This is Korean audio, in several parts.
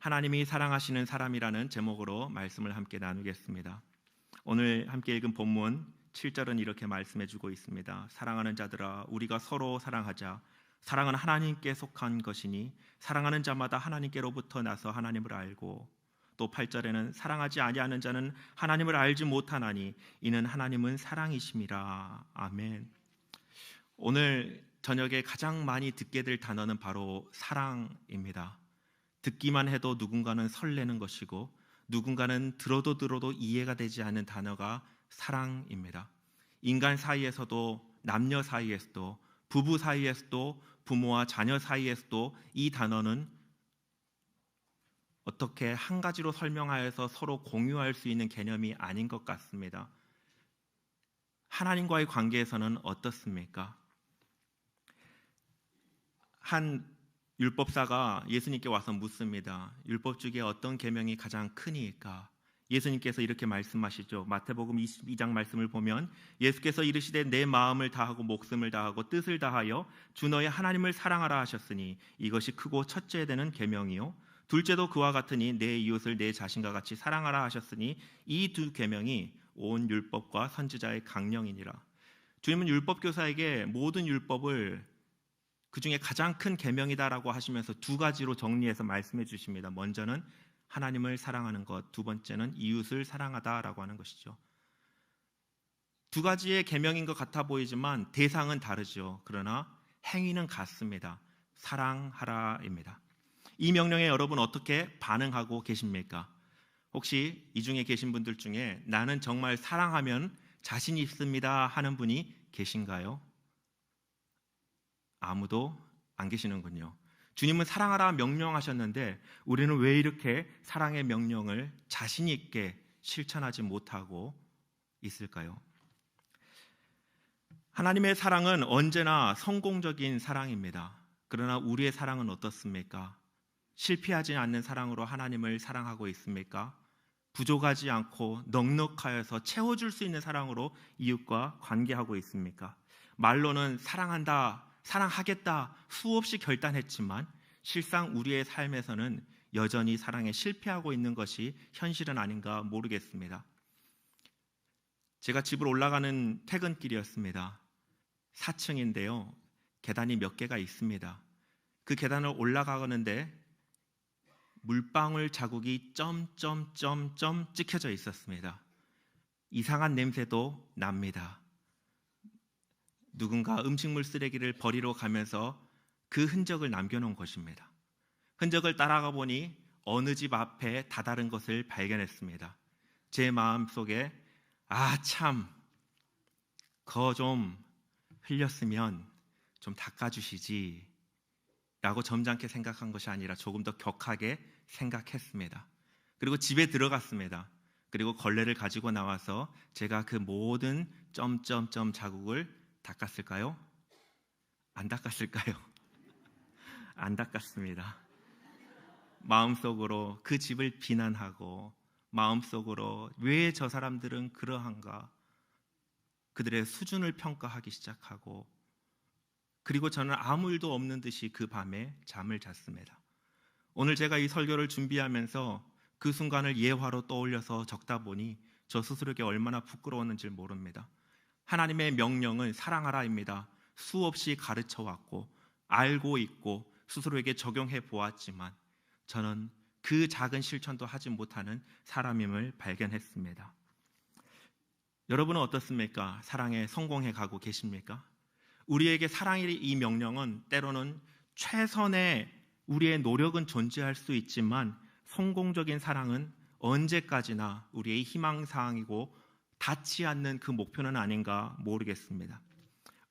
하나님이 사랑하시는 사람이라는 제목으로 말씀을 함께 나누겠습니다. 오늘 함께 읽은 본문 7절은 이렇게 말씀해 주고 있습니다. 사랑하는 자들아, 우리가 서로 사랑하자. 사랑은 하나님께 속한 것이니 사랑하는 자마다 하나님께로부터 나서 하나님을 알고, 또 8절에는 사랑하지 아니하는 자는 하나님을 알지 못하나니 이는 하나님은 사랑이심이라. 아멘. 오늘 저녁에 가장 많이 듣게 될 단어는 바로 사랑입니다. 듣기만 해도 누군가는 설레는 것이고 누군가는 들어도 이해가 되지 않는 단어가 사랑입니다. 인간 사이에서도, 남녀 사이에서도, 부부 사이에서도, 부모와 자녀 사이에서도 이 단어는 어떻게 한 가지로 설명하여서 서로 공유할 수 있는 개념이 아닌 것 같습니다. 하나님과의 관계에서는 어떻습니까? 한 율법사가 예수님께 와서 묻습니다. 율법 중에 어떤 계명이 가장 크니까? 예수님께서 이렇게 말씀하시죠. 마태복음 22장 말씀을 보면 예수께서 이르시되 내 마음을 다하고 목숨을 다하고 뜻을 다하여 주 너의 하나님을 사랑하라 하셨으니 이것이 크고 첫째 되는 계명이요 둘째도 그와 같으니 내 이웃을 내 자신과 같이 사랑하라 하셨으니 이 두 계명이 온 율법과 선지자의 강령이니라. 주님은 율법교사에게 모든 율법을 그 중에 가장 큰 계명이다라고 하시면서 두 가지로 정리해서 말씀해 주십니다. 먼저는 하나님을 사랑하는 것, 두 번째는 이웃을 사랑하다라고 하는 것이죠. 두 가지의 계명인 것 같아 보이지만 대상은 다르죠. 그러나 행위는 같습니다. 사랑하라입니다. 이 명령에 여러분 어떻게 반응하고 계십니까? 혹시 이 중에 계신 분들 중에 나는 정말 사랑하면 자신 있습니다 하는 분이 계신가요? 아무도 안 계시는군요. 주님은 사랑하라 명령하셨는데 우리는 왜 이렇게 사랑의 명령을 자신 있게 실천하지 못하고 있을까요? 하나님의 사랑은 언제나 성공적인 사랑입니다. 그러나 우리의 사랑은 어떻습니까? 실패하지 않는 사랑으로 하나님을 사랑하고 있습니까? 부족하지 않고 넉넉하여서 채워줄 수 있는 사랑으로 이웃과 관계하고 있습니까? 말로는 사랑한다, 사랑하겠다 수없이 결단했지만 실상 우리의 삶에서는 여전히 사랑에 실패하고 있는 것이 현실은 아닌가 모르겠습니다. 제가 집을 올라가는 퇴근길이었습니다. 4층인데요. 계단이 몇 개가 있습니다. 그 계단을 올라가는데 물방울 자국이 점점점점 찍혀져 있었습니다. 이상한 냄새도 납니다. 누군가 음식물 쓰레기를 버리러 가면서 그 흔적을 남겨놓은 것입니다. 흔적을 따라가 보니 어느 집 앞에 다다른 것을 발견했습니다. 제 마음속에 참, 그거 좀 흘렸으면 좀 닦아주시지 라고 점잖게 생각한 것이 아니라 조금 더 격하게 생각했습니다. 그리고 집에 들어갔습니다. 그리고 걸레를 가지고 나와서 제가 그 모든 점점점 자국을 닦았을까요? 안 닦았을까요? 안 닦았습니다. 마음속으로 그 집을 비난하고 마음속으로 왜 저 사람들은 그러한가? 그들의 수준을 평가하기 시작하고 그리고 저는 아무 일도 없는 듯이 그 밤에 잠을 잤습니다. 오늘 제가 이 설교를 준비하면서 그 순간을 예화로 떠올려서 적다 보니 저 스스로에게 얼마나 부끄러웠는지 모릅니다. 하나님의 명령은 사랑하라입니다. 수없이 가르쳐 왔고 알고 있고 스스로에게 적용해 보았지만 저는 그 작은 실천도 하지 못하는 사람임을 발견했습니다. 여러분은 어떻습니까? 사랑에 성공해 가고 계십니까? 우리에게 사랑의 이 명령은 때로는 최선의 우리의 노력은 존재할 수 있지만 성공적인 사랑은 언제까지나 우리의 희망사항이고 닿지 않는 그 목표는 아닌가 모르겠습니다.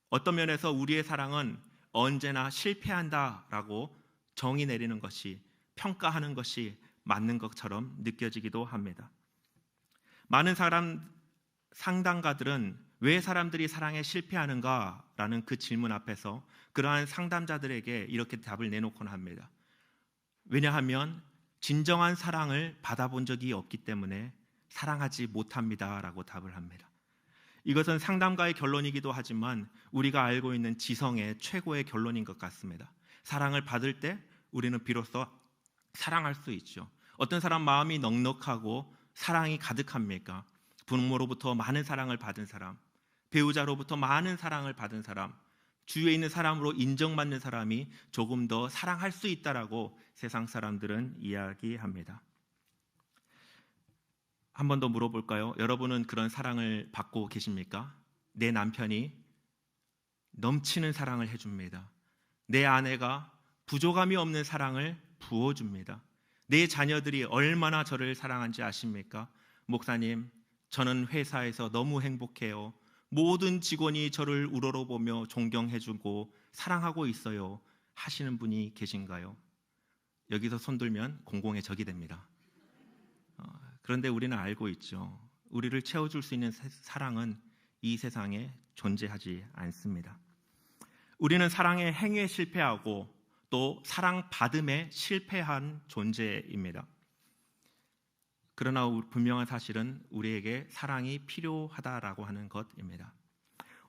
어떤 면에서 우리의 사랑은 언제나 실패한다라고 정의 내리는 것이, 평가하는 것이 맞는 것처럼 느껴지기도 합니다. 많은 상담가들은 왜 사람들이 사랑에 실패하는가라는 그 질문 앞에서 그러한 상담자들에게 이렇게 답을 내놓곤 합니다. 왜냐하면 진정한 사랑을 받아본 적이 없기 때문에 사랑하지 못합니다라고 답을 합니다. 이것은 상담가의 결론이기도 하지만 우리가 알고 있는 지성의 최고의 결론인 것 같습니다. 사랑을 받을 때 우리는 비로소 사랑할 수 있죠. 어떤 사람 마음이 넉넉하고 사랑이 가득합니까? 부모로부터 많은 사랑을 받은 사람, 배우자로부터 많은 사랑을 받은 사람, 주위에 있는 사람으로 인정받는 사람이 조금 더 사랑할 수 있다라고 세상 사람들은 이야기합니다. 한 번 더 물어볼까요? 여러분은 그런 사랑을 받고 계십니까? 내 남편이 넘치는 사랑을 해줍니다. 내 아내가 부족함이 없는 사랑을 부어줍니다. 내 자녀들이 얼마나 저를 사랑한지 아십니까? 목사님, 저는 회사에서 너무 행복해요. 모든 직원이 저를 우러러보며 존경해주고 사랑하고 있어요. 하시는 분이 계신가요? 여기서 손들면 공공의 적이 됩니다. 그런데 우리는 알고 있죠. 우리를 채워줄 수 있는 사랑은 이 세상에 존재하지 않습니다. 우리는 사랑의 행위에 실패하고 또 사랑받음에 실패한 존재입니다. 그러나 분명한 사실은 우리에게 사랑이 필요하다라고 하는 것입니다.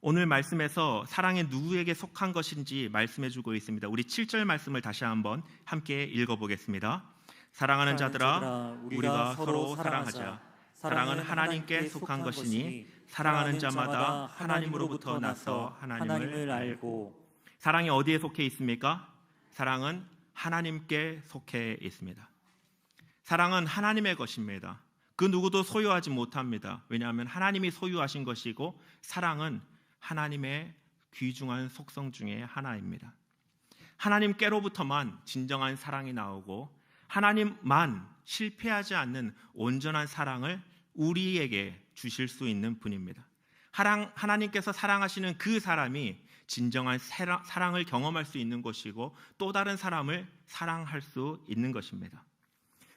오늘 말씀에서 사랑이 누구에게 속한 것인지 말씀해주고 있습니다. 우리 7절 말씀을 다시 한번 함께 읽어보겠습니다. 사랑하는 자들아, 우리가 서로 사랑하자. 사랑은 하나님께 속한 것이니 사랑하는 자마다 하나님으로부터 나서 하나님을 알고. 사랑이 어디에 속해 있습니까? 사랑은 하나님께 속해 있습니다. 사랑은 하나님의 것입니다. 그 누구도 소유하지 못합니다. 왜냐하면 하나님이 소유하신 것이고 사랑은 하나님의 귀중한 속성 중에 하나입니다. 하나님께로부터만 진정한 사랑이 나오고 하나님만 실패하지 않는 온전한 사랑을 우리에게 주실 수 있는 분입니다. 하나님께서 사랑하시는 그 사람이 진정한 사랑을 경험할 수 있는 것이고 또 다른 사람을 사랑할 수 있는 것입니다.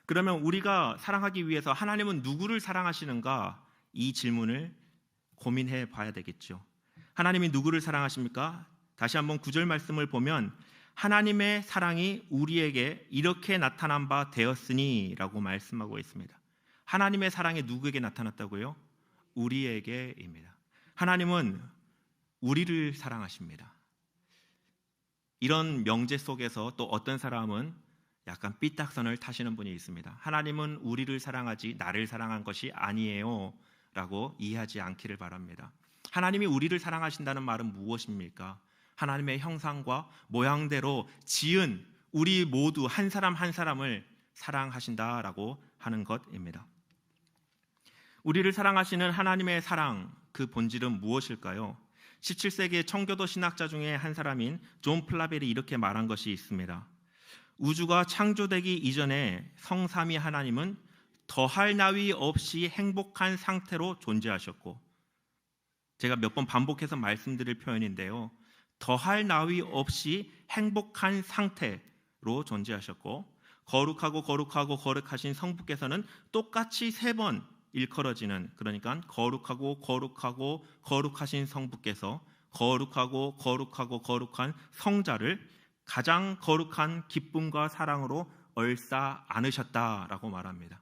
그러면 우리가 사랑하기 위해서 하나님은 누구를 사랑하시는가? 이 질문을 고민해 봐야 되겠죠. 하나님이 누구를 사랑하십니까? 다시 한번 9절 말씀을 보면 하나님의 사랑이 우리에게 이렇게 나타난 바 되었으니 라고 말씀하고 있습니다. 하나님의 사랑이 누구에게 나타났다고요? 우리에게입니다. 하나님은 우리를 사랑하십니다. 이런 명제 속에서 또 어떤 사람은 약간 삐딱선을 타시는 분이 있습니다. 하나님은 우리를 사랑하지 나를 사랑한 것이 아니에요 라고 이해하지 않기를 바랍니다. 하나님이 우리를 사랑하신다는 말은 무엇입니까? 하나님의 형상과 모양대로 지은 우리 모두 한 사람 한 사람을 사랑하신다라고 하는 것입니다. 우리를 사랑하시는 하나님의 사랑, 그 본질은 무엇일까요? 17세기의 청교도 신학자 중에 한 사람인 존 플라벨이 이렇게 말한 것이 있습니다. 우주가 창조되기 이전에 성삼위 하나님은 더할 나위 없이 행복한 상태로 존재하셨고, 제가 몇 번 반복해서 말씀드릴 표현인데요, 더할 나위 없이 행복한 상태로 존재하셨고 거룩하신 성부께서는 똑같이 3번 일컬어지는, 그러니까 거룩하신 성부께서 거룩한 성자를 가장 거룩한 기쁨과 사랑으로 얼싸 안으셨다라고 말합니다.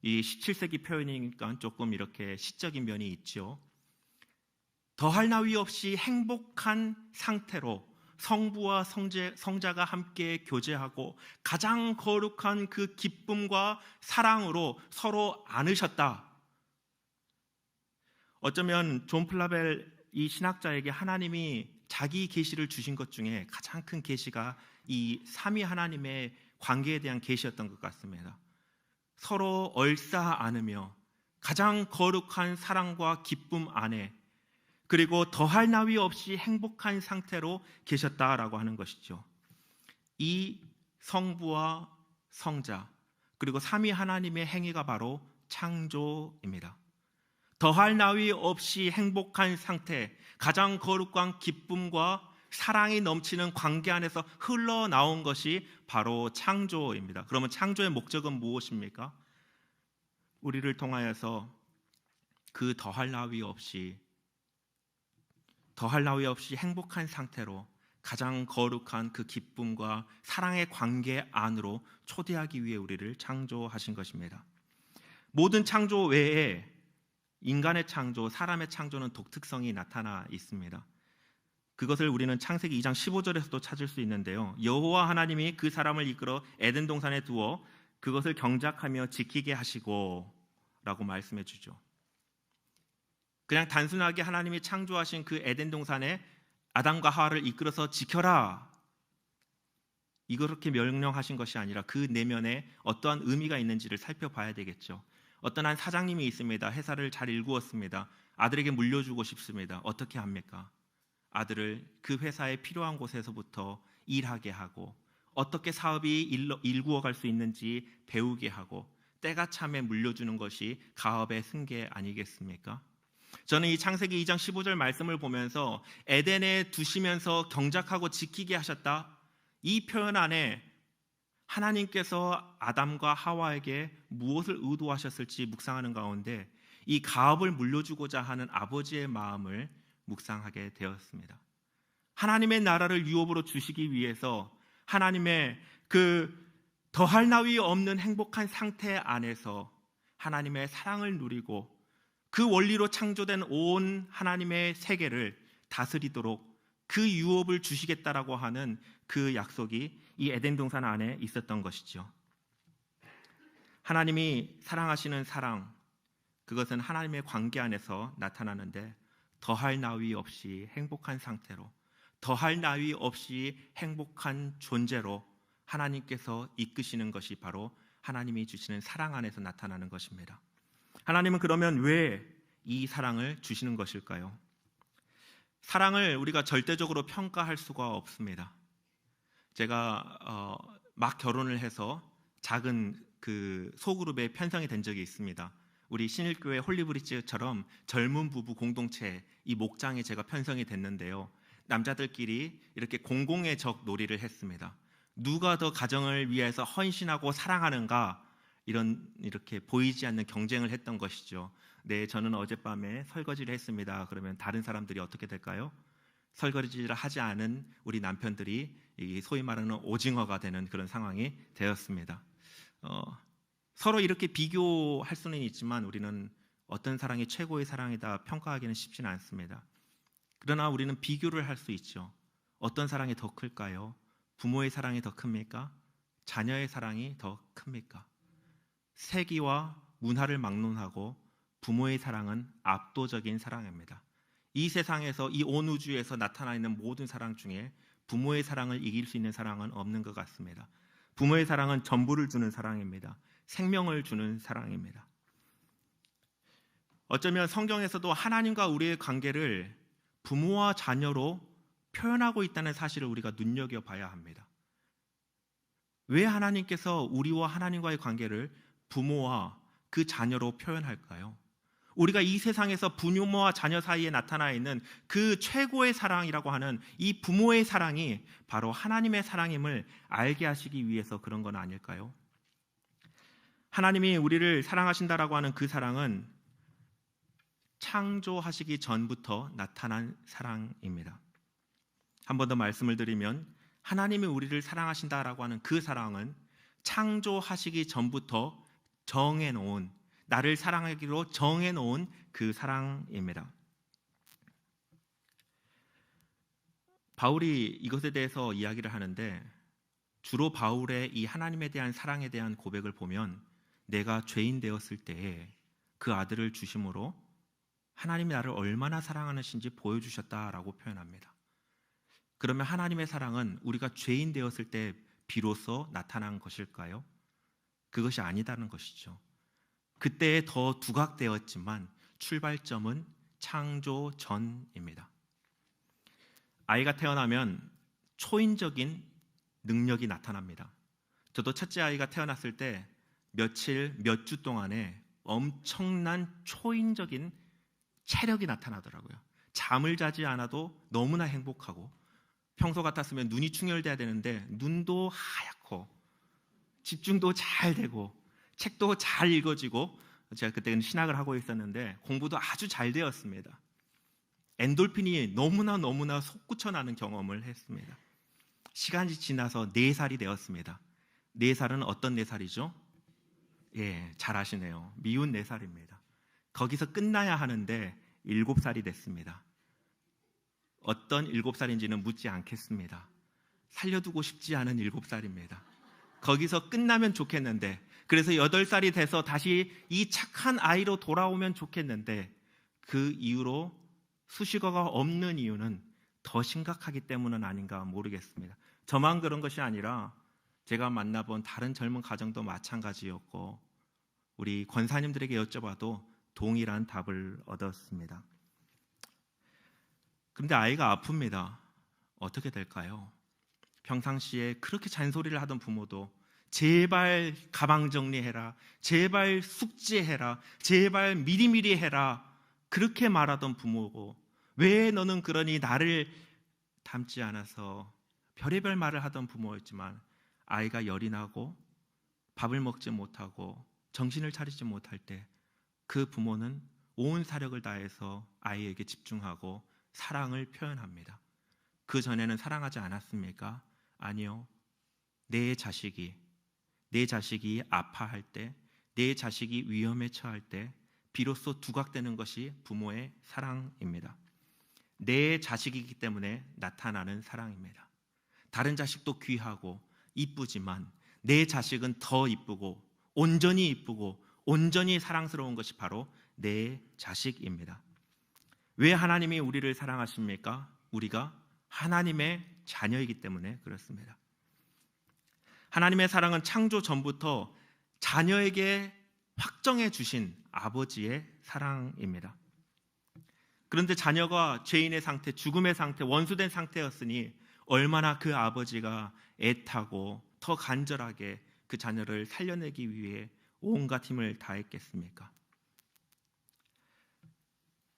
이 17세기 표현이니까 조금 이렇게 시적인 면이 있죠. 더할 나위 없이 행복한 상태로 성부와 성자가 함께 교제하고 가장 거룩한 그 기쁨과 사랑으로 서로 안으셨다. 어쩌면 존 플라벨 이 신학자에게 하나님이 자기 계시를 주신 것 중에 가장 큰 계시가 이 삼위 하나님의 관계에 대한 계시였던 것 같습니다. 서로 얼싸 안으며 가장 거룩한 사랑과 기쁨 안에, 그리고 더할 나위 없이 행복한 상태로 계셨다라고 하는 것이죠. 이 성부와 성자 그리고 삼위 하나님의 행위가 바로 창조입니다. 더할 나위 없이 행복한 상태, 가장 거룩한 기쁨과 사랑이 넘치는 관계 안에서 흘러나온 것이 바로 창조입니다. 그러면 창조의 목적은 무엇입니까? 우리를 통하여서 그 더할 나위 없이 행복한 상태로 가장 거룩한 그 기쁨과 사랑의 관계 안으로 초대하기 위해 우리를 창조하신 것입니다. 모든 창조 외에 인간의 창조, 사람의 창조는 독특성이 나타나 있습니다. 그것을 우리는 창세기 2장 15절에서도 찾을 수 있는데요. 여호와 하나님이 그 사람을 이끌어 에덴 동산에 두어 그것을 경작하며 지키게 하시고 라고 말씀해 주죠. 그냥 단순하게 하나님이 창조하신 그 에덴 동산에 아담과 하와를 이끌어서 지켜라, 이렇게 명령하신 것이 아니라 그 내면에 어떠한 의미가 있는지를 살펴봐야 되겠죠. 어떤 한 사장님이 있습니다. 회사를 잘 일구었습니다. 아들에게 물려주고 싶습니다. 어떻게 합니까? 아들을 그 회사에 필요한 곳에서부터 일하게 하고 어떻게 사업이 일구어갈 수 있는지 배우게 하고 때가 참에 물려주는 것이 가업의 승계 아니겠습니까? 저는 이 창세기 2장 15절 말씀을 보면서 에덴에 두시면서 경작하고 지키게 하셨다, 이 표현 안에 하나님께서 아담과 하와에게 무엇을 의도하셨을지 묵상하는 가운데 이 가업을 물려주고자 하는 아버지의 마음을 묵상하게 되었습니다. 하나님의 나라를 유업으로 주시기 위해서 하나님의 그 더할 나위 없는 행복한 상태 안에서 하나님의 사랑을 누리고 그 원리로 창조된 온 하나님의 세계를 다스리도록 그 유업을 주시겠다라고 하는 그 약속이 이 에덴 동산 안에 있었던 것이죠. 하나님이 사랑하시는 사랑, 그것은 하나님의 관계 안에서 나타나는데 더할 나위 없이 행복한 상태로, 더할 나위 없이 행복한 존재로 하나님께서 이끄시는 것이 바로 하나님이 주시는 사랑 안에서 나타나는 것입니다. 하나님은 그러면 왜 이 사랑을 주시는 것일까요? 사랑을 우리가 절대적으로 평가할 수가 없습니다. 제가 막 결혼을 해서 작은 그 소그룹에 편성이 된 적이 있습니다. 우리 신일교회 홀리브리지처럼 젊은 부부 공동체 이 목장에 제가 편성이 됐는데요. 남자들끼리 이렇게 공공의 적 놀이를 했습니다. 누가 더 가정을 위해서 헌신하고 사랑하는가, 이렇게 보이지 않는 경쟁을 했던 것이죠. 네, 저는 어젯밤에 설거지를 했습니다. 그러면 다른 사람들이 어떻게 될까요? 설거지를 하지 않은 우리 남편들이 소위 말하는 오징어가 되는 그런 상황이 되었습니다. 서로 이렇게 비교할 수는 있지만 우리는 어떤 사랑이 최고의 사랑이다 평가하기는 쉽지는 않습니다. 그러나 우리는 비교를 할 수 있죠. 어떤 사랑이 더 클까요? 부모의 사랑이 더 큽니까? 자녀의 사랑이 더 큽니까? 세기와 문화를 막론하고 부모의 사랑은 압도적인 사랑입니다. 이 세상에서, 이 온 우주에서 나타나 있는 모든 사랑 중에 부모의 사랑을 이길 수 있는 사랑은 없는 것 같습니다. 부모의 사랑은 전부를 주는 사랑입니다. 생명을 주는 사랑입니다. 어쩌면 성경에서도 하나님과 우리의 관계를 부모와 자녀로 표현하고 있다는 사실을 우리가 눈여겨봐야 합니다. 왜 하나님께서 우리와 하나님과의 관계를 부모와 그 자녀로 표현할까요? 우리가 이 세상에서 부모와 자녀 사이에 나타나 있는 그 최고의 사랑이라고 하는 이 부모의 사랑이 바로 하나님의 사랑임을 알게 하시기 위해서 그런 건 아닐까요? 하나님이 우리를 사랑하신다라고 하는 그 사랑은 창조하시기 전부터 나타난 사랑입니다. 한 번 더 말씀을 드리면 하나님이 우리를 사랑하신다라고 하는 그 사랑은 창조하시기 전부터 정해놓은, 나를 사랑하기로 정해놓은 그 사랑입니다. 바울이 이것에 대해서 이야기를 하는데 주로 바울의 이 하나님에 대한 사랑에 대한 고백을 보면 내가 죄인 되었을 때에 그 아들을 주심으로 하나님이 나를 얼마나 사랑하시는지 보여주셨다라고 표현합니다. 그러면 하나님의 사랑은 우리가 죄인 되었을 때 비로소 나타난 것일까요? 그것이 아니다는 것이죠. 그때에 더 두각되었지만 출발점은 창조 전입니다. 아이가 태어나면 초인적인 능력이 나타납니다. 저도 첫째 아이가 태어났을 때 며칠, 몇 주 동안에 엄청난 초인적인 체력이 나타나더라고요. 잠을 자지 않아도 너무나 행복하고, 평소 같았으면 눈이 충혈돼야 되는데 눈도 하얗고 집중도 잘 되고 책도 잘 읽어지고, 제가 그때는 신학을 하고 있었는데 공부도 아주 잘 되었습니다. 엔돌핀이 너무나 솟구쳐 나는 경험을 했습니다. 시간이 지나서 4살이 되었습니다. 4살은 어떤 4살이죠? 예, 잘 아시네요. 미운 4살입니다. 거기서 끝나야 하는데 7살이 됐습니다. 어떤 7살인지는 묻지 않겠습니다. 살려두고 싶지 않은 7살입니다. 거기서 끝나면 좋겠는데, 그래서 8살이 돼서 다시 이 착한 아이로 돌아오면 좋겠는데, 그 이후로 수식어가 없는 이유는 더 심각하기 때문은 아닌가 모르겠습니다. 저만 그런 것이 아니라 제가 만나본 다른 젊은 가정도 마찬가지였고, 우리 권사님들에게 여쭤봐도 동일한 답을 얻었습니다. 그런데 아이가 아픕니다. 어떻게 될까요? 평상시에 그렇게 잔소리를 하던 부모도 제발 가방 정리해라, 제발 숙제해라, 제발 미리미리 해라, 그렇게 말하던 부모고, 왜 너는 그러니 나를 닮지 않아서 별의별 말을 하던 부모였지만, 아이가 열이 나고 밥을 먹지 못하고 정신을 차리지 못할 때 그 부모는 온 사력을 다해서 아이에게 집중하고 사랑을 표현합니다. 그 전에는 사랑하지 않았습니까? 아니요. 내 자식이 아파할 때, 내 자식이 위험에 처할 때 비로소 두각되는 것이 부모의 사랑입니다. 내 자식이기 때문에 나타나는 사랑입니다. 다른 자식도 귀하고 이쁘지만 내 자식은 더 이쁘고 온전히 이쁘고 온전히 사랑스러운 것이 바로 내 자식입니다. 왜 하나님이 우리를 사랑하십니까? 우리가 하나님의 자녀이기 때문에 그렇습니다. 하나님의 사랑은 창조 전부터 자녀에게 확정해 주신 아버지의 사랑입니다. 그런데 자녀가 죄인의 상태, 죽음의 상태, 원수된 상태였으니 얼마나 그 아버지가 애타고 더 간절하게 그 자녀를 살려내기 위해 온갖 힘을 다했겠습니까?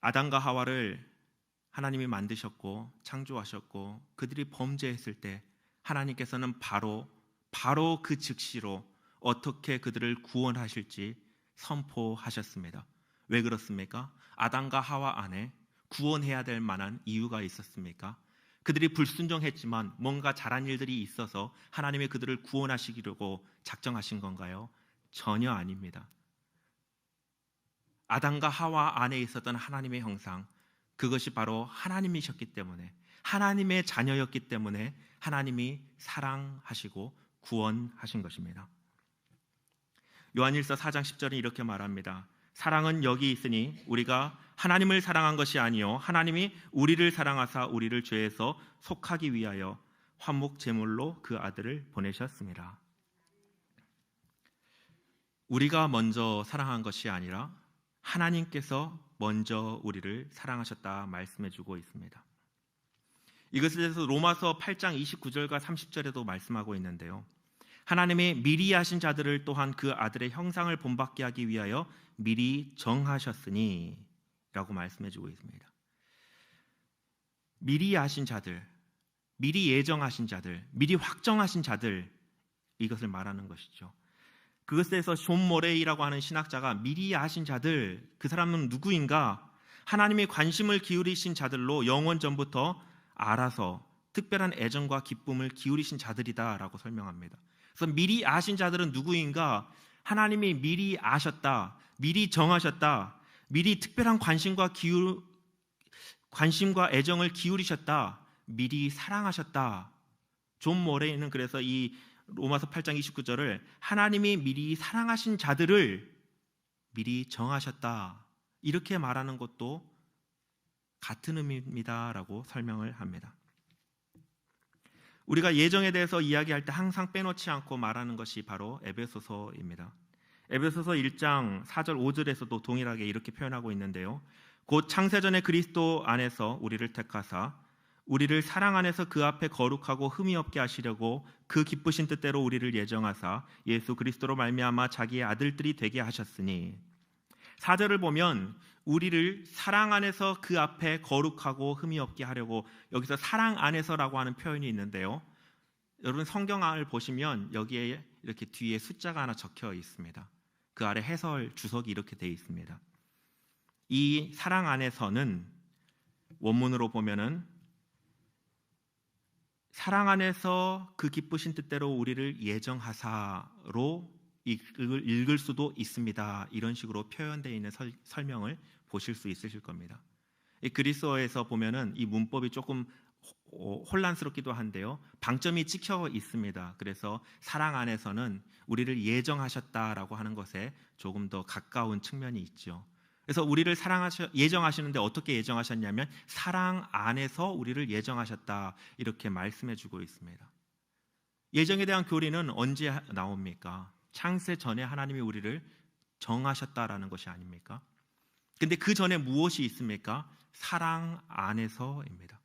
아담과 하와를 하나님이 만드셨고 창조하셨고, 그들이 범죄했을 때 하나님께서는 바로 그 즉시로 어떻게 그들을 구원하실지 선포하셨습니다. 왜 그렇습니까? 아담과 하와 안에 구원해야 될 만한 이유가 있었습니까? 그들이 불순종했지만 뭔가 잘한 일들이 있어서 하나님이 그들을 구원하시려고 작정하신 건가요? 전혀 아닙니다. 아담과 하와 안에 있었던 하나님의 형상, 그것이 바로 하나님이셨기 때문에, 하나님의 자녀였기 때문에 하나님이 사랑하시고 구원하신 것입니다. 요한일서 4장 10절은 이렇게 말합니다. 사랑은 여기 있으니 우리가 하나님을 사랑한 것이 아니요 하나님이 우리를 사랑하사 우리를 죄에서 속하기 위하여 화목 제물로 그 아들을 보내셨습니다. 우리가 먼저 사랑한 것이 아니라 하나님께서 먼저 우리를 사랑하셨다 말씀해주고 있습니다. 이것에 대해서 로마서 8장 29절과 30절에도 말씀하고 있는데요, 하나님이 미리 하신 자들을 또한 그 아들의 형상을 본받게 하기 위하여 미리 정하셨으니 라고 말씀해주고 있습니다. 미리 하신 자들, 미리 예정하신 자들, 미리 확정하신 자들, 이것을 말하는 것이죠. 그것에서 존 모레이라고 하는 신학자가 미리 하신 자들, 그 사람은 누구인가? 하나님이 관심을 기울이신 자들로 영원 전부터 알아서 특별한 애정과 기쁨을 기울이신 자들이다 라고 설명합니다. 그래서 미리 아신 자들은 누구인가? 하나님이 미리 아셨다, 미리 정하셨다, 미리 특별한 관심과 애정을 기울이셨다, 미리 사랑하셨다. 존 모레이는 그래서 이 로마서 8장 29절을 하나님이 미리 사랑하신 자들을 미리 정하셨다, 이렇게 말하는 것도 같은 의미입니다 라고 설명을 합니다. 우리가 예정에 대해서 이야기할 때 항상 빼놓지 않고 말하는 것이 바로 에베소서입니다. 에베소서 1장 4절 5절에서도 동일하게 이렇게 표현하고 있는데요, 곧 창세전에 그리스도 안에서 우리를 택하사 우리를 사랑 안에서 그 앞에 거룩하고 흠이 없게 하시려고 그 기쁘신 뜻대로 우리를 예정하사 예수 그리스도로 말미암아 자기의 아들들이 되게 하셨으니, 4절을 보면 우리를 사랑 안에서 그 앞에 거룩하고 흠이 없게 하려고, 여기서 사랑 안에서라고 하는 표현이 있는데요, 여러분 성경을 보시면 여기에 이렇게 뒤에 숫자가 하나 적혀 있습니다. 그 아래 해설 주석이 이렇게 되어 있습니다. 이 사랑 안에서는 원문으로 보면은 사랑 안에서 그 기쁘신 뜻대로 우리를 예정하사로 읽을 수도 있습니다. 이런 식으로 표현되어 있는 설명을 보실 수 있으실 겁니다. 이 그리스어에서 보면은 이 문법이 조금 혼란스럽기도 한데요. 방점이 찍혀 있습니다. 그래서 사랑 안에서는 우리를 예정하셨다라고 하는 것에 조금 더 가까운 측면이 있죠. 그래서 우리를 예정하시는데 어떻게 예정하셨냐면 사랑 안에서 우리를 예정하셨다 이렇게 말씀해 주고 있습니다. 예정에 대한 교리는 언제 나옵니까? 창세 전에 하나님이 우리를 정하셨다라는 것이 아닙니까? 근데 그 전에 무엇이 있습니까? 사랑 안에서입니다.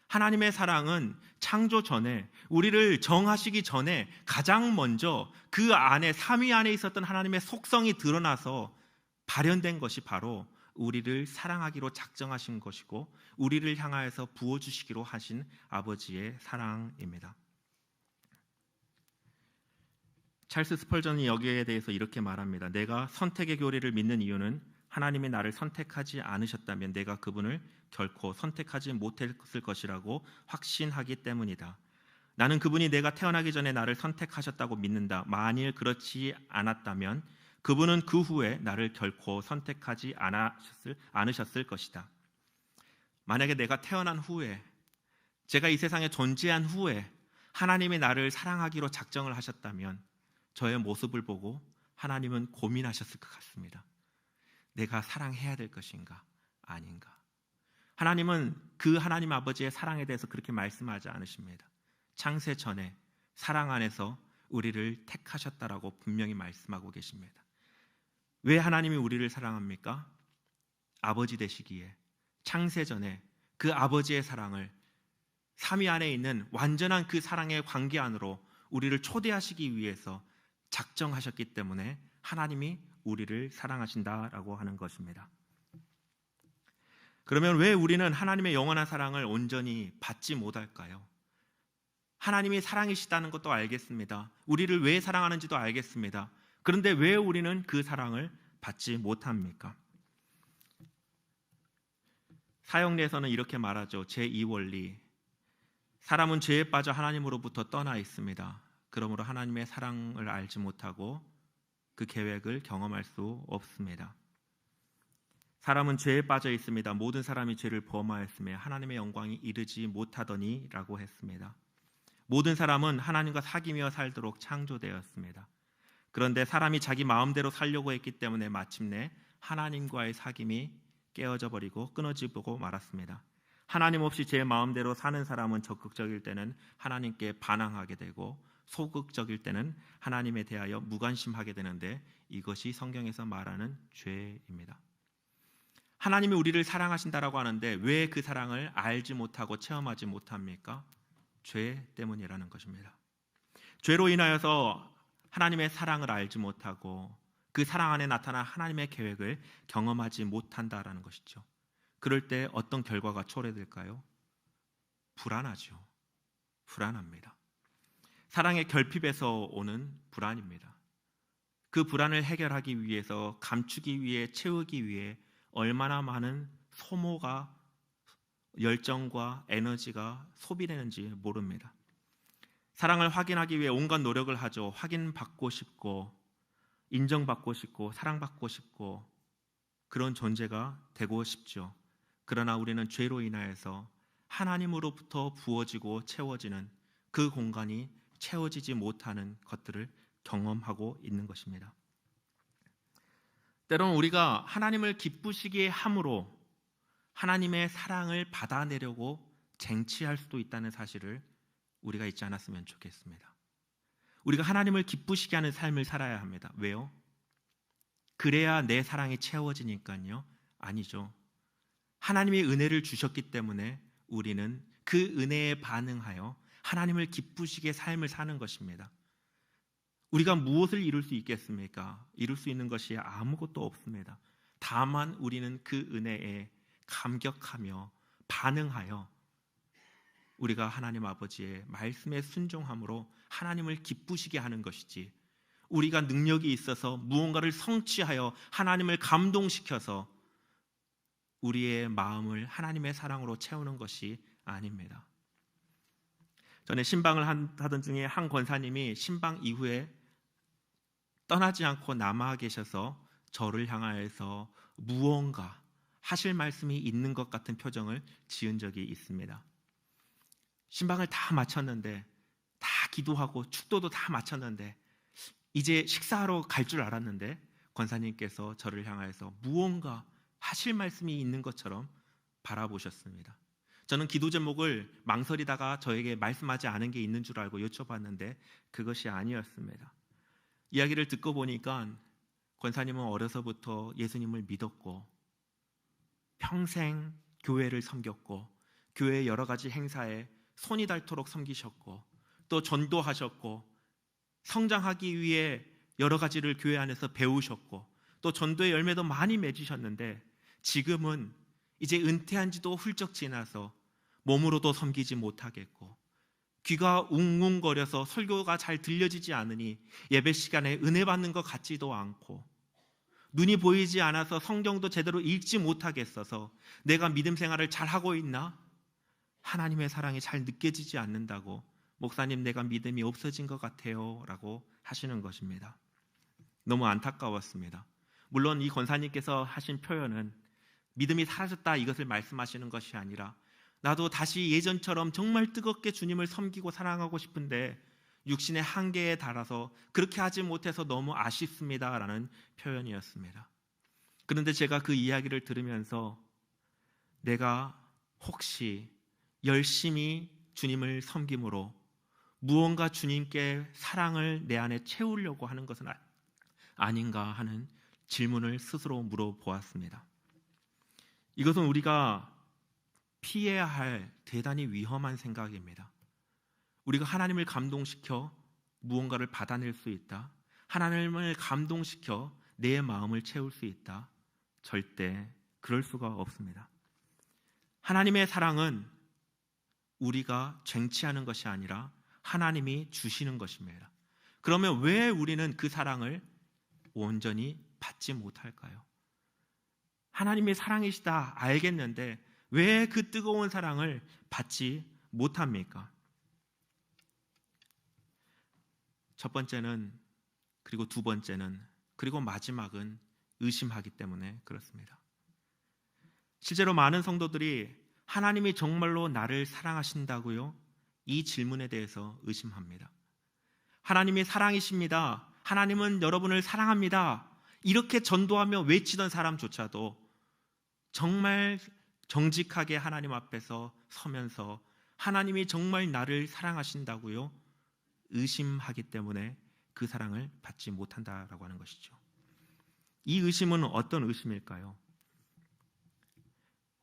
하나님의 사랑은 창조 전에 우리를 정하시기 전에 가장 먼저 그 안에 삼위 안에 있었던 하나님의 속성이 드러나서 발현된 것이 바로 우리를 사랑하기로 작정하신 것이고 우리를 향하여서 부어주시기로 하신 아버지의 사랑입니다. 찰스 스펄전이 여기에 대해서 이렇게 말합니다. 내가 선택의 교리를 믿는 이유는 하나님이 나를 선택하지 않으셨다면 내가 그분을 결코 선택하지 못했을 것이라고 확신하기 때문이다. 나는 그분이 내가 태어나기 전에 나를 선택하셨다고 믿는다. 만일 그렇지 않았다면 그분은 그 후에 나를 결코 선택하지 않으셨을 것이다. 만약에 내가 태어난 후에, 제가 이 세상에 존재한 후에 하나님이 나를 사랑하기로 작정을 하셨다면 저의 모습을 보고 하나님은 고민하셨을 것 같습니다. 내가 사랑해야 될 것인가 아닌가. 하나님은 그 하나님 아버지의 사랑에 대해서 그렇게 말씀하지 않으십니다. 창세 전에 사랑 안에서 우리를 택하셨다라고 분명히 말씀하고 계십니다. 왜 하나님이 우리를 사랑합니까? 아버지 되시기에 창세 전에 그 아버지의 사랑을 삼위 안에 있는 완전한 그 사랑의 관계 안으로 우리를 초대하시기 위해서 작정하셨기 때문에 하나님이 우리를 사랑하신다라고 하는 것입니다. 그러면 왜 우리는 하나님의 영원한 사랑을 온전히 받지 못할까요? 하나님이 사랑이시다는 것도 알겠습니다. 우리를 왜 사랑하는지도 알겠습니다. 그런데 왜 우리는 그 사랑을 받지 못합니까? 사형리에서는 이렇게 말하죠. 제2원리. 사람은 죄에 빠져 하나님으로부터 떠나 있습니다. 그러므로 하나님의 사랑을 알지 못하고 그 계획을 경험할 수 없습니다. 사람은 죄에 빠져 있습니다. 모든 사람이 죄를 범하였으며 하나님의 영광이 이르지 못하더니 라고 했습니다. 모든 사람은 하나님과 사귀며 살도록 창조되었습니다. 그런데 사람이 자기 마음대로 살려고 했기 때문에 마침내 하나님과의 사귐이 깨어져 버리고 끊어지고 말았습니다. 하나님 없이 제 마음대로 사는 사람은 적극적일 때는 하나님께 반항하게 되고 소극적일 때는 하나님에 대하여 무관심하게 되는데 이것이 성경에서 말하는 죄입니다. 하나님이 우리를 사랑하신다라고 하는데 왜 그 사랑을 알지 못하고 체험하지 못합니까? 죄 때문이라는 것입니다. 죄로 인하여서 하나님의 사랑을 알지 못하고 그 사랑 안에 나타난 하나님의 계획을 경험하지 못한다라는 것이죠. 그럴 때 어떤 결과가 초래될까요? 불안하죠. 불안합니다. 사랑의 결핍에서 오는 불안입니다. 그 불안을 해결하기 위해서 감추기 위해 채우기 위해 얼마나 많은 소모가 열정과 에너지가 소비되는지 모릅니다. 사랑을 확인하기 위해 온갖 노력을 하죠. 확인받고 싶고 인정받고 싶고 사랑받고 싶고 그런 존재가 되고 싶죠. 그러나 우리는 죄로 인하여서 하나님으로부터 부어지고 채워지는 그 공간이 채워지지 못하는 것들을 경험하고 있는 것입니다. 때로는 우리가 하나님을 기쁘시게 함으로 하나님의 사랑을 받아내려고 쟁취할 수도 있다는 사실을 우리가 잊지 않았으면 좋겠습니다. 우리가 하나님을 기쁘시게 하는 삶을 살아야 합니다. 왜요? 그래야 내 사랑이 채워지니까요? 아니죠. 하나님이 은혜를 주셨기 때문에 우리는 그 은혜에 반응하여 하나님을 기쁘시게 삶을 사는 것입니다. 우리가 무엇을 이룰 수 있겠습니까? 이룰 수 있는 것이 아무것도 없습니다. 다만 우리는 그 은혜에 감격하며 반응하여 우리가 하나님 아버지의 말씀에 순종함으로 하나님을 기쁘시게 하는 것이지, 우리가 능력이 있어서 무언가를 성취하여 하나님을 감동시켜서 우리의 마음을 하나님의 사랑으로 채우는 것이 아닙니다. 전에 신방을 하던 중에 한 권사님이 신방 이후에 떠나지 않고 남아 계셔서 저를 향하여서 무언가 하실 말씀이 있는 것 같은 표정을 지은 적이 있습니다. 신방을 다 마쳤는데, 다 기도하고 축도도 다 마쳤는데 이제 식사하러 갈 줄 알았는데 권사님께서 저를 향해서 무언가 하실 말씀이 있는 것처럼 바라보셨습니다. 저는 기도 제목을 망설이다가 저에게 말씀하지 않은 게 있는 줄 알고 여쭤봤는데 그것이 아니었습니다. 이야기를 듣고 보니까 권사님은 어려서부터 예수님을 믿었고 평생 교회를 섬겼고 교회의 여러 가지 행사에 손이 닳도록 섬기셨고 또 전도하셨고 성장하기 위해 여러 가지를 교회 안에서 배우셨고 또 전도의 열매도 많이 맺으셨는데 지금은 이제 은퇴한 지도 훌쩍 지나서 몸으로도 섬기지 못하겠고 귀가 웅웅거려서 설교가 잘 들려지지 않으니 예배 시간에 은혜 받는 것 같지도 않고 눈이 보이지 않아서 성경도 제대로 읽지 못하겠어서 내가 믿음 생활을 잘하고 있나? 하나님의 사랑이 잘 느껴지지 않는다고 목사님 내가 믿음이 없어진 것 같아요 라고 하시는 것입니다. 너무 안타까웠습니다. 물론 이 권사님께서 하신 표현은 믿음이 사라졌다 이것을 말씀하시는 것이 아니라 나도 다시 예전처럼 정말 뜨겁게 주님을 섬기고 사랑하고 싶은데 육신의 한계에 달아서 그렇게 하지 못해서 너무 아쉽습니다 라는 표현이었습니다. 그런데 제가 그 이야기를 들으면서 내가 혹시 열심히 주님을 섬김으로 무언가 주님께 사랑을 내 안에 채우려고 하는 것은 아닌가 하는 질문을 스스로 물어보았습니다. 이것은 우리가 피해야 할 대단히 위험한 생각입니다. 우리가 하나님을 감동시켜 무언가를 받아낼 수 있다. 하나님을 감동시켜 내 마음을 채울 수 있다. 절대 그럴 수가 없습니다. 하나님의 사랑은 우리가 쟁취하는 것이 아니라 하나님이 주시는 것입니다. 그러면 왜 우리는 그 사랑을 온전히 받지 못할까요? 하나님의 사랑이시다 알겠는데 왜 그 뜨거운 사랑을 받지 못합니까? 첫 번째는 그리고 두 번째는 그리고 마지막은 의심하기 때문에 그렇습니다. 실제로 많은 성도들이 하나님이 정말로 나를 사랑하신다고요? 이 질문에 대해서 의심합니다. 하나님이 사랑이십니다. 하나님은 여러분을 사랑합니다. 이렇게 전도하며 외치던 사람조차도 정말 정직하게 하나님 앞에서 서면서 하나님이 정말 나를 사랑하신다고요? 의심하기 때문에 그 사랑을 받지 못한다라고 하는 것이죠. 이 의심은 어떤 의심일까요?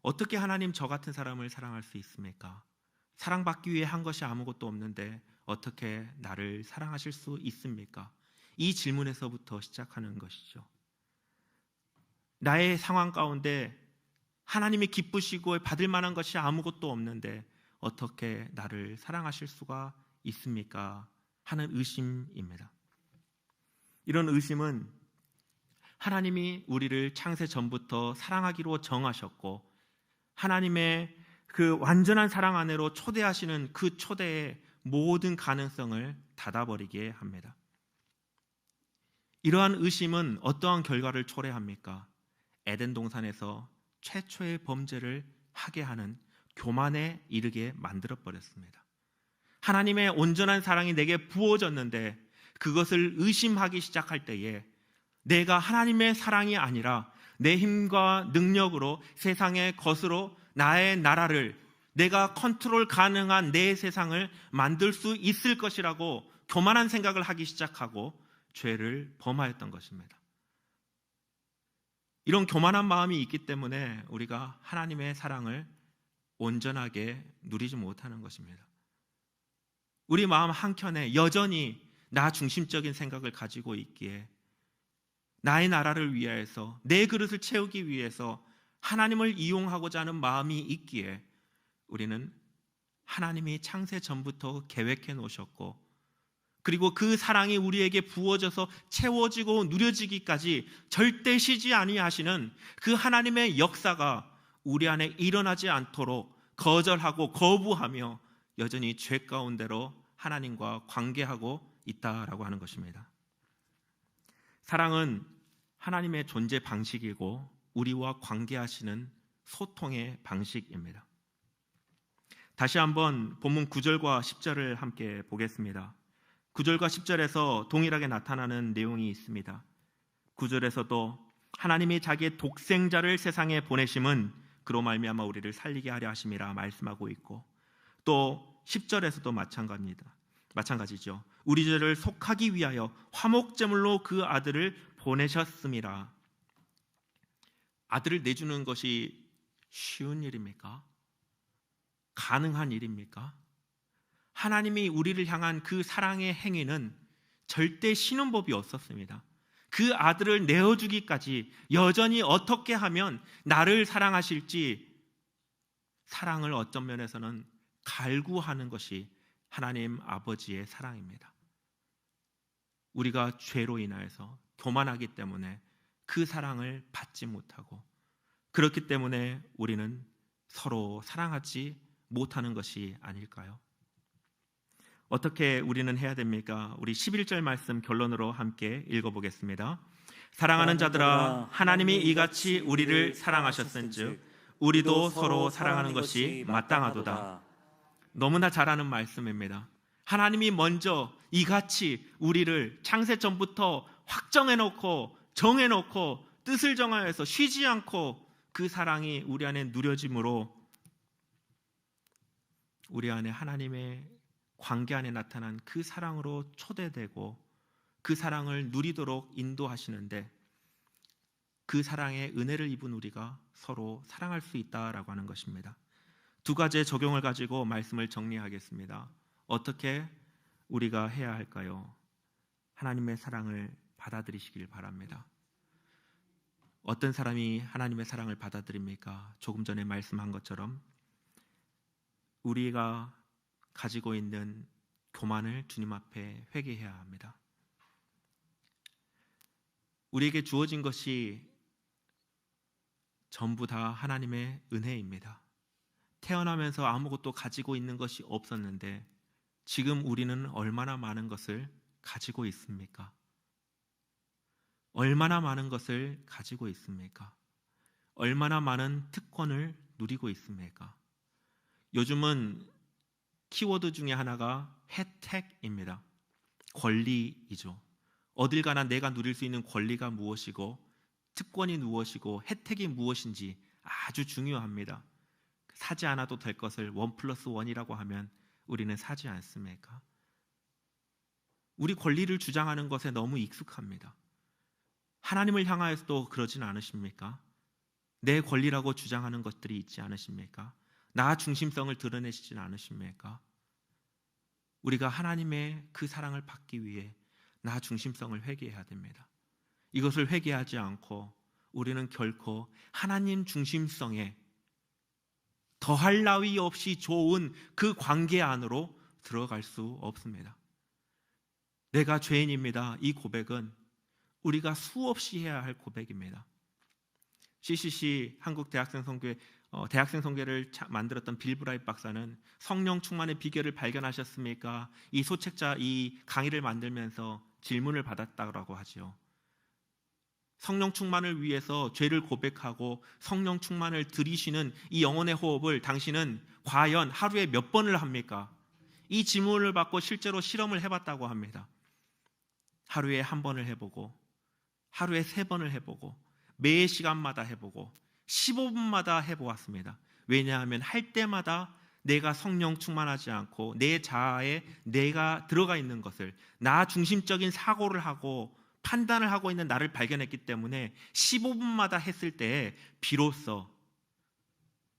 어떻게 하나님 저 같은 사람을 사랑할 수 있습니까? 사랑받기 위해 한 것이 아무것도 없는데 어떻게 나를 사랑하실 수 있습니까? 이 질문에서부터 시작하는 것이죠. 나의 상황 가운데 하나님이 기쁘시고 받을 만한 것이 아무것도 없는데 어떻게 나를 사랑하실 수가 있습니까? 하는 의심입니다. 이런 의심은 하나님이 우리를 창세 전부터 사랑하기로 정하셨고 하나님의 그 완전한 사랑 안으로 초대하시는 그 초대의 모든 가능성을 닫아버리게 합니다. 이러한 의심은 어떠한 결과를 초래합니까? 에덴 동산에서 최초의 범죄를 하게 하는 교만에 이르게 만들어버렸습니다. 하나님의 온전한 사랑이 내게 부어졌는데 그것을 의심하기 시작할 때에 내가 하나님의 사랑이 아니라 내 힘과 능력으로 세상의 것으로 나의 나라를 내가 컨트롤 가능한 내 세상을 만들 수 있을 것이라고 교만한 생각을 하기 시작하고 죄를 범하였던 것입니다. 이런 교만한 마음이 있기 때문에 우리가 하나님의 사랑을 온전하게 누리지 못하는 것입니다. 우리 마음 한켠에 여전히 나 중심적인 생각을 가지고 있기에 나의 나라를 위하여서 내 그릇을 채우기 위해서 하나님을 이용하고자 하는 마음이 있기에 우리는 하나님이 창세 전부터 계획해 놓으셨고 그리고 그 사랑이 우리에게 부어져서 채워지고 누려지기까지 절대 쉬지 아니하시는 그 하나님의 역사가 우리 안에 일어나지 않도록 거절하고 거부하며 여전히 죄 가운데로 하나님과 관계하고 있다라고 하는 것입니다. 사랑은 하나님의 존재 방식이고 우리와 관계하시는 소통의 방식입니다. 다시 한번 본문 9절과 10절을 함께 보겠습니다. 9절과 10절에서 동일하게 나타나는 내용이 있습니다. 9절에서도 하나님이 자기의 독생자를 세상에 보내심은 그로 말미암아 우리를 살리게 하려 하심이라 말씀하고 있고, 또 10절에서도 마찬가지죠. 우리 죄를 속하기 위하여 화목제물로 그 아들을 보내셨음이라. 아들을 내주는 것이 쉬운 일입니까? 가능한 일입니까? 하나님이 우리를 향한 그 사랑의 행위는 절대 쉬는 법이 없었습니다. 그 아들을 내어주기까지 여전히 어떻게 하면 나를 사랑하실지 사랑을 어떤 면에서는 갈구하는 것이 하나님 아버지의 사랑입니다. 우리가 죄로 인하여서 교만하기 때문에 그 사랑을 받지 못하고, 그렇기 때문에 우리는 서로 사랑하지 못하는 것이 아닐까요? 어떻게 우리는 해야 됩니까? 우리 11절 말씀 결론으로 함께 읽어보겠습니다. 사랑하는 자들아, 하나님이 이같이 우리를 사랑하셨은즉 우리도 서로 사랑하는 것이 마땅하도다. 너무나 잘 아는 말씀입니다. 하나님이 먼저 이같이 우리를 창세 전부터 확정해놓고 정해놓고 뜻을 정하여서 쉬지 않고 그 사랑이 우리 안에 누려짐으로 우리 안에 하나님의 관계 안에 나타난 그 사랑으로 초대되고 그 사랑을 누리도록 인도하시는데, 그 사랑의 은혜를 입은 우리가 서로 사랑할 수 있다라고 하는 것입니다. 두 가지의 적용을 가지고 말씀을 정리하겠습니다. 어떻게 우리가 해야 할까요? 하나님의 사랑을 받아들이시길 바랍니다. 어떤 사람이 하나님의 사랑을 받아들입니까? 조금 전에 말씀한 것처럼 우리가 가지고 있는 교만을 주님 앞에 회개해야 합니다. 우리에게 주어진 것이 전부 다 하나님의 은혜입니다. 태어나면서 아무것도 가지고 있는 것이 없었는데 지금 우리는 얼마나 많은 것을 가지고 있습니까? 얼마나 많은 것을 가지고 있습니까? 얼마나 많은 특권을 누리고 있습니까? 요즘은 키워드 중에 하나가 혜택입니다. 권리이죠. 어딜 가나 내가 누릴 수 있는 권리가 무엇이고 특권이 무엇이고 혜택이 무엇인지 아주 중요합니다. 사지 않아도 될 것을 1+1이라고 하면 우리는 사지 않습니까? 우리 권리를 주장하는 것에 너무 익숙합니다. 하나님을 향하여서도 그러진 않으십니까? 내 권리라고 주장하는 것들이 있지 않으십니까? 나 중심성을 드러내시진 않으십니까? 우리가 하나님의 그 사랑을 받기 위해 나 중심성을 회개해야 됩니다. 이것을 회개하지 않고 우리는 결코 하나님 중심성에 더할 나위 없이 좋은 그 관계 안으로 들어갈 수 없습니다. 내가 죄인입니다. 이 고백은 우리가 수없이 해야 할 고백입니다. CCC 한국 대학생 선교를 만들었던 빌 브라이트 박사는 성령 충만의 비결을 발견하셨습니까? 이 소책자 이 강의를 만들면서 질문을 받았다고 하지요. 성령 충만을 위해서 죄를 고백하고 성령 충만을 들이쉬는 이 영혼의 호흡을 당신은 과연 하루에 몇 번을 합니까? 이 질문을 받고 실제로 실험을 해봤다고 합니다. 하루에 1번을 해보고 하루에 3번을 해보고 매 시간마다 해보고 15분마다 해보았습니다. 왜냐하면 할 때마다 내가 성령 충만하지 않고 내 자아에 내가 들어가 있는 것을 나 중심적인 사고를 하고 판단을 하고 있는 나를 발견했기 때문에 15분마다 했을 때 비로소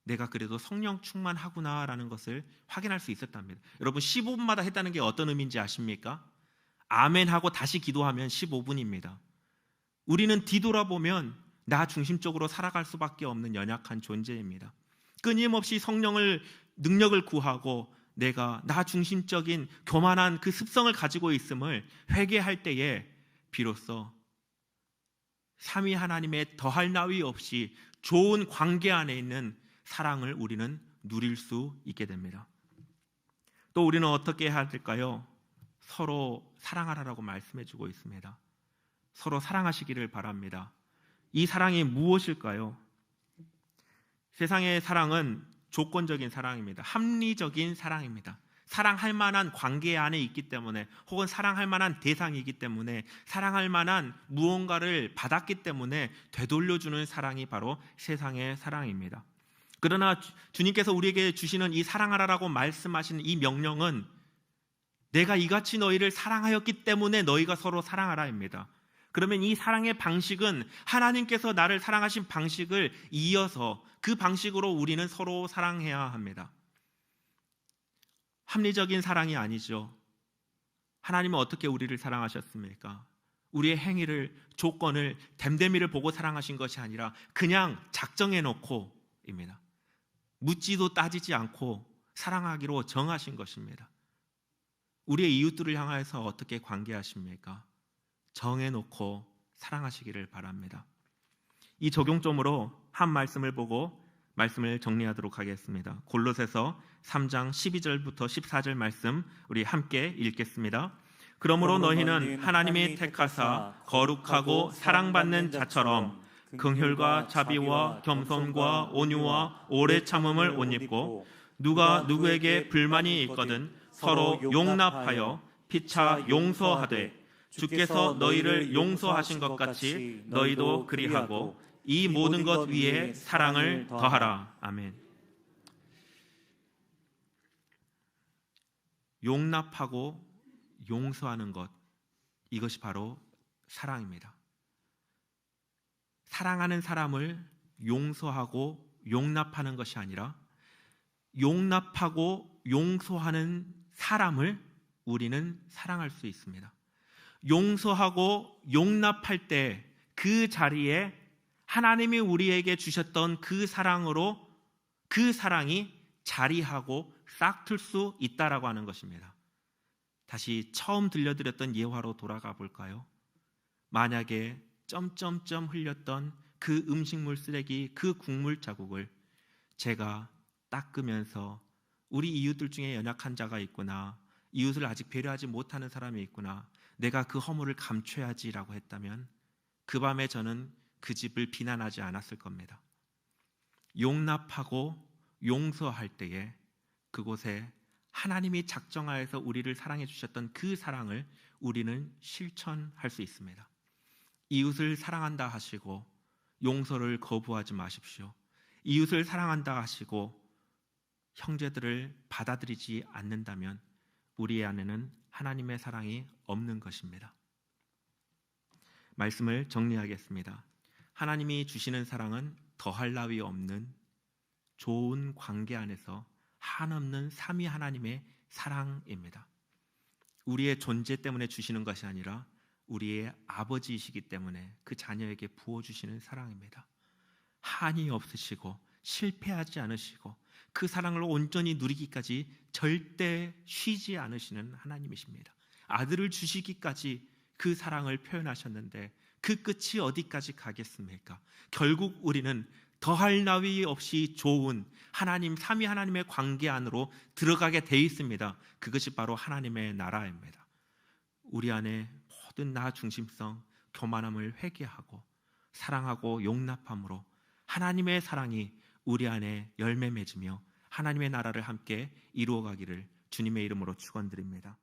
내가 그래도 성령 충만하구나라는 것을 확인할 수 있었답니다. 여러분 15분마다 했다는 게 어떤 의미인지 아십니까? 아멘 하고 다시 기도하면 15분입니다. 우리는 뒤돌아보면 나 중심적으로 살아갈 수밖에 없는 연약한 존재입니다. 끊임없이 성령을 능력을 구하고 내가 나 중심적인 교만한 그 습성을 가지고 있음을 회개할 때에 비로소 삼위 하나님의 더할 나위 없이 좋은 관계 안에 있는 사랑을 우리는 누릴 수 있게 됩니다. 또 우리는 어떻게 해야 될까요? 서로 사랑하라고 말씀해 주고 있습니다. 서로 사랑하시기를 바랍니다. 이 사랑이 무엇일까요? 세상의 사랑은 조건적인 사랑입니다. 합리적인 사랑입니다. 사랑할 만한 관계 안에 있기 때문에, 혹은 사랑할 만한 대상이기 때문에, 사랑할 만한 무언가를 받았기 때문에 되돌려주는 사랑이 바로 세상의 사랑입니다. 그러나 주님께서 우리에게 주시는 이 사랑하라라고 말씀하시는 이 명령은 내가 이같이 너희를 사랑하였기 때문에 너희가 서로 사랑하라입니다. 그러면 이 사랑의 방식은 하나님께서 나를 사랑하신 방식을 이어서 그 방식으로 우리는 서로 사랑해야 합니다. 합리적인 사랑이 아니죠. 하나님은 어떻게 우리를 사랑하셨습니까? 우리의 행위를, 조건을, 됨됨이를 보고 사랑하신 것이 아니라 그냥 작정해 놓고입니다. 묻지도 따지지 않고 사랑하기로 정하신 것입니다. 우리의 이웃들을 향해서 어떻게 관계하십니까? 정해놓고 사랑하시기를 바랍니다. 이 적용점으로 한 말씀을 보고 말씀을 정리하도록 하겠습니다. 골로새서 3장 12절부터 14절 말씀 우리 함께 읽겠습니다. 그러므로 너희는 하나님이 택하사 거룩하고 사랑받는 자처럼 긍휼과 자비와 겸손과 온유와 오래 참음을 옷 입고 누가 누구에게 불만이 있거든 서로 용납하여 피차 용서하되 주께서 너희를 용서하신 것 같이 너희도 그리하고 이 모든 것 위에 사랑을 더하라. 아멘. 용납하고 용서하는 것, 이것이 바로 사랑입니다. 사랑하는 사람을 용서하고 용납하는 것이 아니라 용납하고 용서하는 사람을 우리는 사랑할 수 있습니다. 용서하고 용납할 때 그 자리에 하나님이 우리에게 주셨던 그 사랑으로 그 사랑이 자리하고 싹틀 수 있다라고 하는 것입니다. 다시 처음 들려드렸던 예화로 돌아가 볼까요? 만약에 점점점 흘렸던 그 음식물 쓰레기, 그 국물 자국을 제가 닦으면서 우리 이웃들 중에 연약한 자가 있구나, 이웃을 아직 배려하지 못하는 사람이 있구나, 내가 그 허물을 감춰야지라고 했다면 그 밤에 저는 그 집을 비난하지 않았을 겁니다. 용납하고 용서할 때에 그곳에 하나님이 작정하여서 우리를 사랑해 주셨던 그 사랑을 우리는 실천할 수 있습니다. 이웃을 사랑한다 하시고 용서를 거부하지 마십시오. 이웃을 사랑한다 하시고 형제들을 받아들이지 않는다면 우리 안에는 하나님의 사랑이 없는 것입니다. 말씀을 정리하겠습니다. 하나님이 주시는 사랑은 더할 나위 없는 좋은 관계 안에서 한없는 삼위 하나님의 사랑입니다. 우리의 존재 때문에 주시는 것이 아니라 우리의 아버지이시기 때문에 그 자녀에게 부어주시는 사랑입니다. 한이 없으시고 실패하지 않으시고 그 사랑을 온전히 누리기까지 절대 쉬지 않으시는 하나님이십니다. 아들을 주시기까지 그 사랑을 표현하셨는데 그 끝이 어디까지 가겠습니까? 결국 우리는 더할 나위 없이 좋은 하나님, 삼위 하나님의 관계 안으로 들어가게 돼 있습니다. 그것이 바로 하나님의 나라입니다. 우리 안에 모든 나 중심성, 교만함을 회개하고 사랑하고 용납함으로 하나님의 사랑이 우리 안에 열매 맺으며 하나님의 나라를 함께 이루어가기를 주님의 이름으로 축원드립니다.